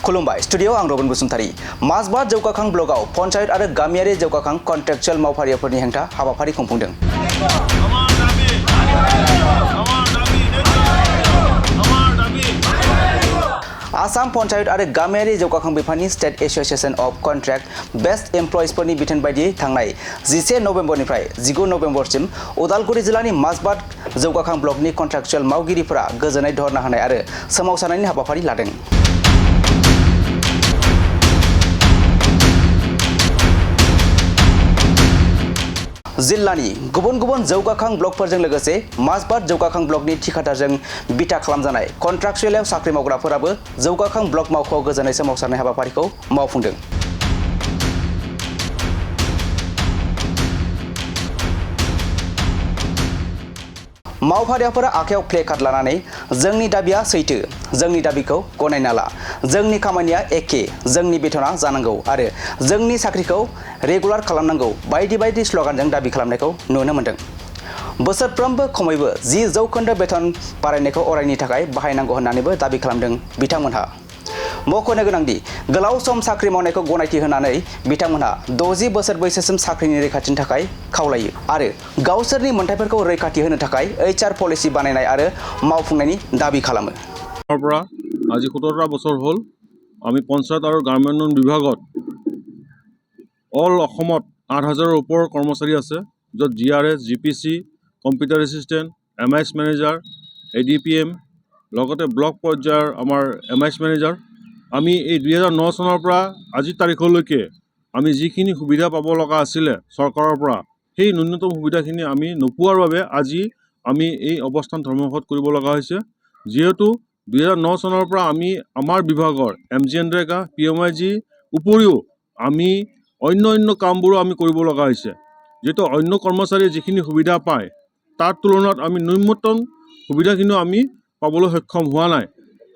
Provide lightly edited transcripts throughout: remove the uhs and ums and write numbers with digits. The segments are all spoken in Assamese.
खुलुमबाय स्टुडियो आं रबिन बसुमतारी माजबाद जौगाखां ब्लकआव पन्चायत आरो गामियारि जौगाखां कन्ट्रेक्चुएल मावफारियाफोरनि हेंथा हाबाफारि खुंफुंदों। आसाम पन्चायत आरो गामियारि जौगाखां बिफाननि state association of contract based एमप्लयिजफोरनि बिथोन बायदियै थांनाय 11 नभेम्बरनिफ्राय 19 नभेम्बरसिम उदालगुरि जिल्लानि माजबाद जौगाखां ब्लकनि कन्ट्रेक्चुएल मावगिरिफोरा गोजोनै धरना होनाय आरो सोमावसारनायनि हाबाफारि लादों। जिल्लानि गुबुन गुबुन जौगाखां ब्लकफोरजों लोगोसे माजबाद जौगाखां ब्लकनि थिखादारजों बिथा खालामजानाय कन्ट्राक्चुएल साख्रि मावग्राफोराबो जौगाखां ब्लक मावख'आव गोजोनै सोमावसारनाय हाबाफारिखौ मावफुंदों। मावफारियाफोरा आखायाव प्ले कार्ड लानानै जोंनि दाबिया सैथो, जोंनि दाबिखौ गनायना ला, जोंनि खामानिया एखे, जोंनि बेथना जानांगौ आरो जोंनि साख्रिखौ रेगुलार खालामनांगौ बायदि बायदि स्लगानजों दाबि खालामनायखौ नुनो मोन्दों। बोसोरफ्रोमबो खमैबो 10% बेथन बारायनायखौ अरायनि थाखाय बाहायनांगौ होननानैबो दाबि खालामदों बिथांमोनहा। मख'नो गोनांदि गोलाव सम साख्रि मावनायखौ गनायथि होनानै बिथांमोनहा 60 बोसोर बैसोसिम साख्रिनि रैखाथिनि थाखाय खावलायो आरो गावसोरनि मोन्थाइफोरखौ रैखाथि होनो थाखाय HR पलिसि बानायनाय आरो मावफुंनायनि दाबि खालामो। আজি 17টা বছৰ হ'ল আমি পঞ্চায়ত আৰু গ্ৰাম্য উন্নয়ন বিভাগত অল অসমত 8000ৰ ওপৰৰ কৰ্মচাৰী আছে, য'ত GRS, GPC, computer assistant, MIS manager, ADPM লগতে ব্লক পৰ্যায়ৰ আমাৰ MIS মেনেজাৰ। আমি এই 2009 চনৰ পৰা আজিৰ তাৰিখলৈকে আমি যিখিনি সুবিধা পাব লগা আছিলে চৰকাৰৰ পৰা, সেই ন্যূনতম সুবিধাখিনি আমি নোপোৱাৰ বাবে আজি আমি এই অৱস্থান ধৰ্মঘট কৰিব লগা হৈছে। যিহেতু 2009 চনৰ পৰা আমি আমাৰ বিভাগৰ MGNREGA, PMIG উপৰিও আমি অন্য কামবোৰো আমি কৰিব লগা হৈছে। যিহেতু অন্য কৰ্মচাৰীয়ে যিখিনি সুবিধা পায় তাৰ তুলনাত আমি ন্যূনতম সুবিধাখিনিও আমি পাবলৈ সক্ষম হোৱা নাই।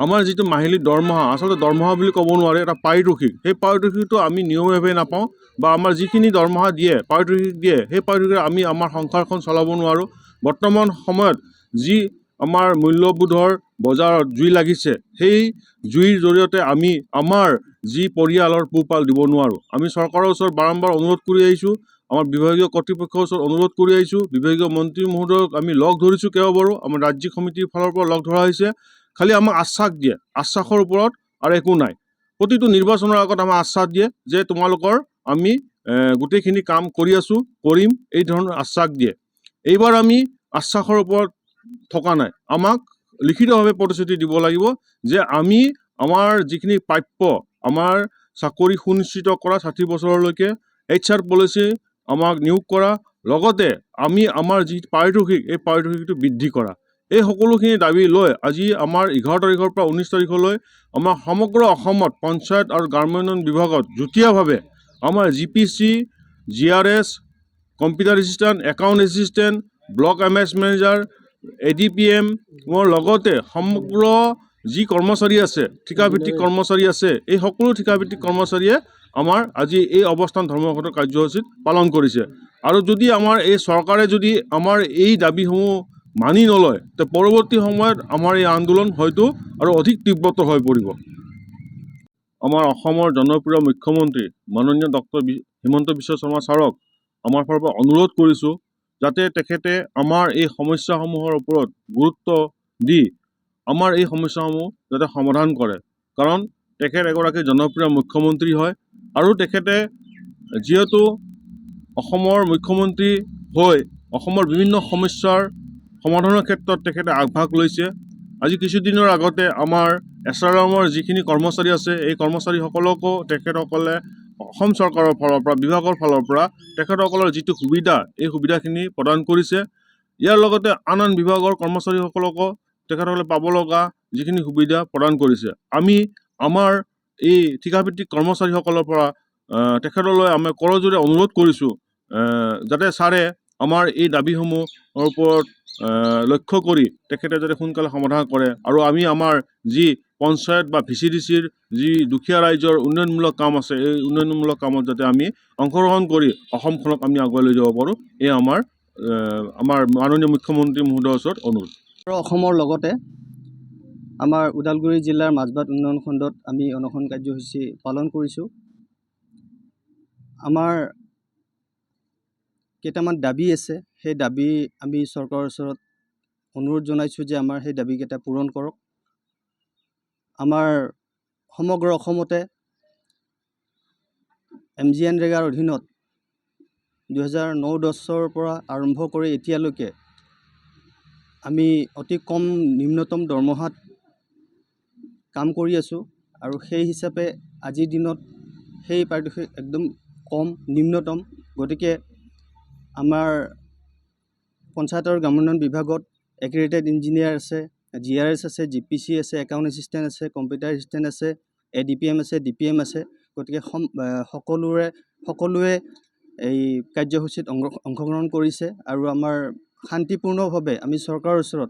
আমাৰ যিটো মাহিলী দৰমহা, আচলতে দৰমহা বুলি ক'ব নোৱাৰে, এটা পাৰিতোষিক, সেই পাৰিতোষিকটো আমি নিয়মীয়াভাৱে নাপাওঁ বা আমাৰ যিখিনি দৰমহা দিয়ে, পাৰিতোষিক দিয়ে, সেই পাৰিতোষিক আমি আমাৰ সংসাৰখন চলাব নোৱাৰোঁ। বৰ্তমান সময়ত যি আমাৰ মূল্যবোধৰ বজাৰত জুই লাগিছে, সেই জুইৰ জৰিয়তে আমি আমাৰ যি পৰিয়ালৰ পোহপাল দিব নোৱাৰোঁ। আমি চৰকাৰৰ ওচৰত বাৰম্বাৰ অনুৰোধ কৰি আহিছোঁ, আমাৰ বিভাগীয় কৰ্তৃপক্ষৰ ওচৰত অনুৰোধ কৰি আহিছোঁ, বিভাগীয় মন্ত্ৰী মহোদয়ক আমি লগ ধৰিছোঁ কেইবাবাৰো, আমাৰ ৰাজ্যিক সমিতিৰ ফালৰ পৰা লগ ধৰা হৈছে। খালি আমাক আশ্বাস দিয়ে, আশ্বাসৰ ওপৰত আৰু একো নাই। প্ৰতিটো নিৰ্বাচনৰ আগত আমাক আশ্বাস দিয়ে যে তোমালোকৰ আমি গোটেইখিনি কাম কৰি আছোঁ, কৰিম, এই ধৰণৰ আশ্বাস দিয়ে। এইবাৰ আমি আশ্বাসৰ ওপৰত থকা নাই, আমাক লিখিতভাৱে প্ৰতিশ্ৰুতি দিব লাগিব যে আমি আমাৰ যিখিনি প্ৰাপ্য, আমাৰ চাকৰি সুনিশ্চিত কৰা 60 বছৰলৈকে HR পলিচি আমাক নিয়োগ কৰা, লগতে আমি আমাৰ যি পাৰিতোষিক, এই পাৰিতোষিকটো বৃদ্ধি কৰা। এই সকলোখিনি দাবী লৈ আজি আমাৰ 11 তাৰিখৰ পৰা 19 তাৰিখলৈ আমাৰ সমগ্ৰ অসমত পঞ্চায়ত আৰু গ্ৰাম্য উন্নয়ন বিভাগত যুটীয়াভাৱে আমাৰ GPC, GRS, computer assistant, account assistant, block MIS manager, ADPM লগতে সমগ্ৰ যি কৰ্মচাৰী আছে, ঠিকাভিত্তিক কৰ্মচাৰী আছে, এই সকলো ঠিকাভিত্তিক কৰ্মচাৰীয়ে আমাৰ আজি এই অৱস্থান ধৰ্মঘটৰ কাৰ্যসূচীত পালন কৰিছে। আৰু যদি আমাৰ এই চৰকাৰে যদি আমাৰ এই দাবীসমূহ মানি নলয়, তে পৰৱৰ্তী সময়ত আমাৰ এই আন্দোলন হয়তো আৰু অধিক তীব্ৰতৰ হৈ পৰিব। আমাৰ অসমৰ জনপ্ৰিয় মুখ্যমন্ত্ৰী মাননীয় ডক্টৰ হিমন্ত বিশ্ব শৰ্মা ছাৰক আমাৰ ফালৰ পৰা অনুৰোধ কৰিছোঁ যাতে তেখেতে আমাৰ এই সমস্যাসমূহৰ ওপৰত গুৰুত্ব দি আমাৰ এই সমস্যাসমূহ যাতে সমাধান কৰে। কাৰণ তেখেত এগৰাকী জনপ্ৰিয় মুখ্যমন্ত্ৰী হয় আৰু তেখেতে যিহেতু অসমৰ মুখ্যমন্ত্ৰী হৈ অসমৰ বিভিন্ন সমস্যাৰ সমাধানৰ ক্ষেত্ৰত তেখেতে আগভাগ লৈছে। আজি কিছুদিনৰ আগতে আমাৰ SRMৰ যিখিনি কৰ্মচাৰী আছে, এই কৰ্মচাৰীসকলকো তেখেতসকলে অসম চৰকাৰৰ ফালৰ পৰা, বিভাগৰ ফালৰ পৰা তেখেতসকলৰ যিটো সুবিধা, এই সুবিধাখিনি প্ৰদান কৰিছে। ইয়াৰ লগতে আন বিভাগৰ কৰ্মচাৰীসকলকো তেখেতসকলে পাব লগা যিখিনি সুবিধা প্ৰদান কৰিছে। আমি আমাৰ এই ঠিকাভিত্তিক কৰ্মচাৰীসকলৰ পৰা তেখেতলৈ আমি কৰজোৰে অনুৰোধ কৰিছোঁ যাতে ছাৰে আমাৰ এই দাবীসমূহৰ ওপৰত লক্ষ্য কৰি তেখেতে যাতে সোনকালে সমাধান কৰে আৰু আমি আমাৰ যি পঞ্চায়ত বা VCDCৰ যি দুখীয়া ৰাইজৰ উন্নয়নমূলক কাম আছে, এই উন্নয়নমূলক কামত যাতে আমি অংশগ্ৰহণ কৰি অসমখনক আমি আগুৱাই লৈ যাব পাৰোঁ, এই আমাৰ মাননীয় মুখ্যমন্ত্ৰী মহোদয়ৰ ওচৰত অনুৰোধ। অসমৰ লগতে আমাৰ ওদালগুৰি জিলাৰ মাজবাট উন্নয়ন খণ্ডত আমি অনশন কাৰ্যসূচী পালন কৰিছোঁ। আমাৰ কেইটামান দাবী আছে, সেই দাবী আমি চৰকাৰৰ ওচৰত অনুৰোধ জনাইছোঁ যে আমাৰ সেই দাবীকেইটা পূৰণ কৰক। আমাৰ সমগ্ৰ অসমতে MGNৰেগাৰ অধীনত 2009-10ৰ পৰা আৰম্ভ কৰি এতিয়ালৈকে আমি অতি কম নিম্নতম দৰমহাত কাম কৰি আছোঁ আৰু সেই হিচাপে আজিৰ দিনত সেই পাৰিতোষিক একদম কম নিম্নতম। গতিকে আমাৰ পঞ্চায়ত আৰু গ্ৰামোন্নয়ন বিভাগত এগ্ৰিগেটেড ইঞ্জিনিয়াৰ আছে, GRS আছে, GPC আছে, একাউণ্ট এছিষ্টেণ্ট আছে, কম্পিউটাৰ এছিষ্টেণ্ট আছে, ADPM আছে, DPM আছে। গতিকে সকলোৱে এই কাৰ্যসূচীত অংশগ্ৰহণ কৰিছে আৰু আমাৰ শান্তিপূৰ্ণভাৱে আমি চৰকাৰৰ ওচৰত